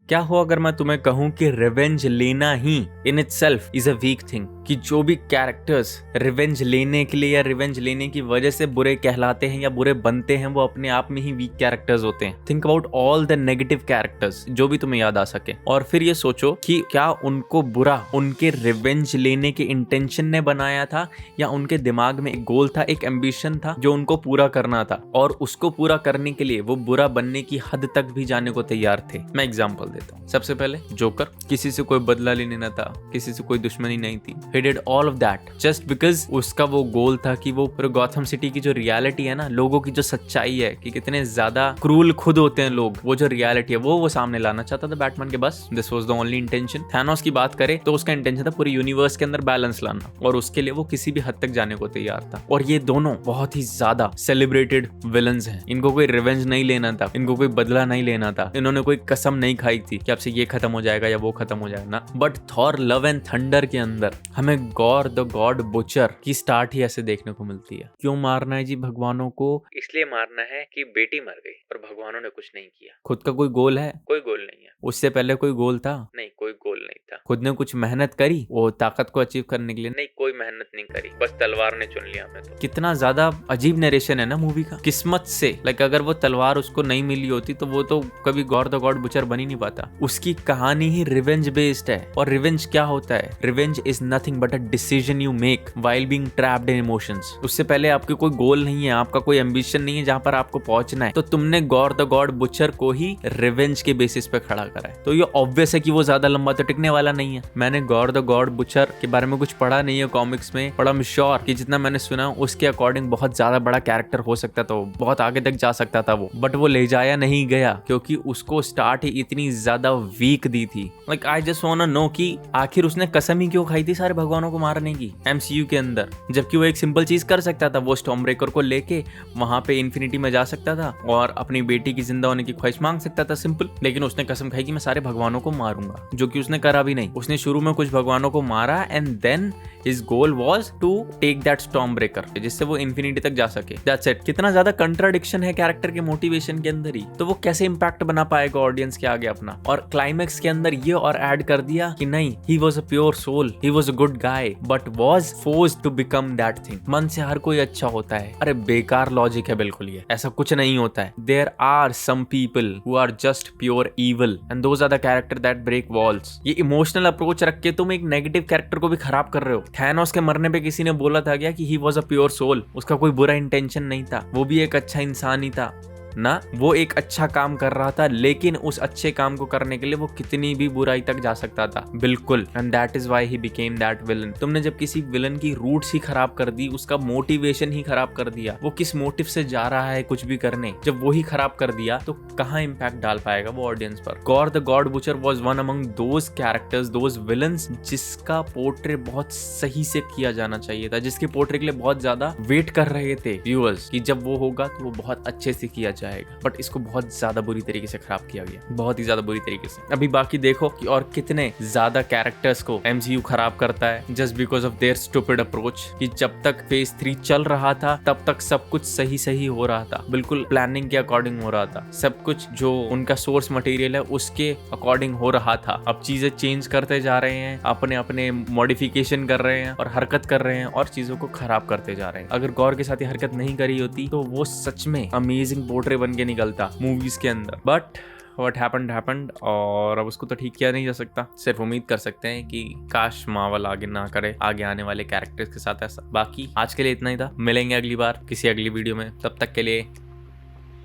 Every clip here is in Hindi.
क्या हो अगर मैं तुम्हें कहूं कि रिवेंज लेना ही in itself is a weak thing, कि जो भी कैरेक्टर्स रिवेंज लेने के लिए या रिवेंज लेने की वजह से बुरे कहलाते हैं या बुरे बनते हैं वो अपने आप में ही वीक कैरेक्टर्स होते हैं। Think about all the negative characters जो भी तुम्हें याद आ सके, और फिर ये सोचो कि क्या उनको बुरा उनके रिवेंज लेने के इंटेंशन ने बनाया था या उनके दिमाग में एक गोल था, एक एम्बिशन था जो उनको पूरा करना था, और उसको पूरा करने के लिए वो बुरा बनने की हद तक भी जाने को तैयार थे। मैं एग्जांपल देता हूँ। सबसे पहले जोकर, किसी से कोई बदला लेने न था, किसी से कोई दुश्मनी नहीं थी। He did all of that just because उसका वो गोल था कि वो पूरे गॉथम सिटी की जो रियलिटी है ना, लोगों की जो सच्चाई है कि कितने ज्यादा क्रूल खुद होते हैं लोग, वो जो रियलिटी है वो सामने लाना चाहता था बैटमैन के। बस this was the only intention. Thanos की बात करें तो उसका इंटेंशन था पूरे यूनिवर्स के अंदर बैलेंस लाना, और उसके लिए वो किसी भी हद तक जाने को तैयार था। और ये दोनों बहुत ही ज्यादा सेलिब्रेटेड विलन्स हैं। इनको कोई रिवेंज नहीं लेना था, इनको कोई बदला नहीं लेना था, इन्होंने कोई कसम नहीं खाई थी कि आपसे ये खत्म हो जाएगा या वो खत्म हो जाएगा ना। But Thor love and thunder के अंदर हमें गॉर द गॉड बुचर की स्टार्ट ही ऐसे देखने को मिलती है। क्यों मारना है जी भगवानों को? इसलिए मारना है कि बेटी मर गई और भगवानों ने कुछ नहीं किया। खुद का कोई गोल है? कोई गोल नहीं है। उससे पहले कोई गोल था? नहीं, कोई गोल नहीं था। खुद ने कुछ मेहनत करी वो ताकत को अचीव करने के लिए? नहीं, कोई मेहनत नहीं करी, बस तलवार ने चुन लिया हमें। तो कितना ज्यादा अजीब नरेशन है ना मूवी का। किस्मत से लाइक अगर वो तलवार उसको नहीं मिली होती तो वो तो कभी गॉड द गॉड बुचर बन ही नहीं पाता। उसकी कहानी ही रिवेंज बेस्ड है। और रिवेंज क्या होता है? Revenge is nothing but a decision you make while being trapped in emotions. उससे पहले आपके कोई गोल नहीं है, आपका कोई एम्बिशन नहीं है जहां पर आपको पहुंचना है, तो तुमने गॉड द गॉड बुचर को ही रिवेंज के बेसिस पे खड़ा करा है। तो ये ऑब्वियस है कि वो ज्यादा लंबा तो टिकने वाला नहीं है। मैंने गॉड द गॉड बुचर के बारे में कुछ पढ़ा नहीं है कॉमिक्स में, बट आई एम श्योर कि जितना मैंने सुना उसके अकॉर्डिंग बहुत ज्यादा बड़ा कैरेक्टर हो सकता था, बहुत आगे तक जा सकता था वो, बट वो ले जाया नहीं गया क्योंकि उसको स्टार्ट ही इतनी ज्यादा वीक दी थी। Like I just want to know कि आखिर उसने कसम ही क्यों खाई थी सारे भगवानों को मारने की एमसीयू के अंदर, जबकि वो एक सिंपल चीज कर सकता था। वो स्टॉर्म ब्रेकर को लेके वहां पे इन्फिनिटी में जा सकता था और अपनी बेटी की जिंदा होने की ख्वाहिश मांग सकता था, सिंपल। लेकिन उसने कसम खाई कि मैं सारे भगवानों को मारूंगा, जो कि उसने करा भी नहीं। उसने शुरू में कुछ भगवानों को मारा and then his goal was to take that storm breaker, जिससे वो इन्फिनिटी तक जा सके। That's it. कितना ज्यादा कंट्राडिक्शन है कैरेक्टर के मोटिवेशन के अंदर ही, तो वो कैसे इंपैक्ट बना पाएगा ऑडियंस के आगे अपना। और क्लाइमैक्स के अंदर ये और ऐड कर दिया कि नहीं, he was a pure soul, he was a good guy but was forced to become that thing. मन से हर कोई अच्छा होता है। अरे बेकार लॉजिक है बिल्कुल ये, ऐसा कुछ नहीं होता है। There are some people who are just pure evil and those are the character that break walls. ये इमोशनल अप्रोच रख के तुम एक नेगेटिव कैरेक्टर को भी खराब कर रहे हो। थैनोस के मरने पे किसी ने बोला था क्या कि he was a pure soul? उसका कोई बुरा इंटेंशन नहीं था, वो भी एक अच्छा इंसान ही था ना। वो एक अच्छा काम कर रहा था, लेकिन उस अच्छे काम को करने के लिए वो कितनी भी बुराई तक जा सकता था, बिल्कुल। And that is why he became that villain. तुमने जब किसी विलन की रूट्स ही खराब कर दी, उसका मोटिवेशन ही खराब कर दिया, वो किस मोटिव से जा रहा है कुछ भी करने, जब वो ही खराब कर दिया तो कहाँ इंपैक्ट डाल पाएगा वो ऑडियंस पर। God the God butcher was one among those characters, those villains जिसका पोर्ट्रे बहुत सही से किया जाना चाहिए था, जिसके पोर्ट्रे के लिए बहुत ज्यादा वेट कर रहे थे व्यूअर्स कि जब वो होगा तो वो बहुत अच्छे से किया जाए। बट इसको बहुत ज्यादा बुरी तरीके से खराब किया गया, बहुत ही ज्यादा बुरी तरीके से। अभी बाकी देखो कि और कितने ज्यादा कैरेक्टर्स को एमसीयू खराब करता है just because of their stupid approach. कि जब तक फेज 3 चल रहा था तब तक सब कुछ सही सही हो रहा था, बिल्कुल प्लानिंग के अकॉर्डिंग हो रहा था, सब कुछ जो उनका सोर्स मटेरियल है उसके अकॉर्डिंग हो रहा था। अब चीजें चेंज करते जा रहे हैं, अपने अपने मॉडिफिकेशन कर रहे हैं और हरकत कर रहे हैं और चीजों को खराब करते जा रहे हैं। अगर गौर के साथ ही हरकत नहीं करी होती तो वो सच में अमेजिंग पोर्ट्रे बन के निकलता मूवीज के अंदर। बट व्हाट हैपेंड हैपेंड, और अब उसको तो ठीक किया नहीं जा सकता। सिर्फ उम्मीद कर सकते हैं कि काश मार्वल आगे ना करे आगे आने वाले कैरेक्टर्स के साथ ऐसा। बाकी आज के लिए इतना ही था, मिलेंगे अगली बार किसी अगली वीडियो में, तब तक के लिए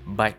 बाय।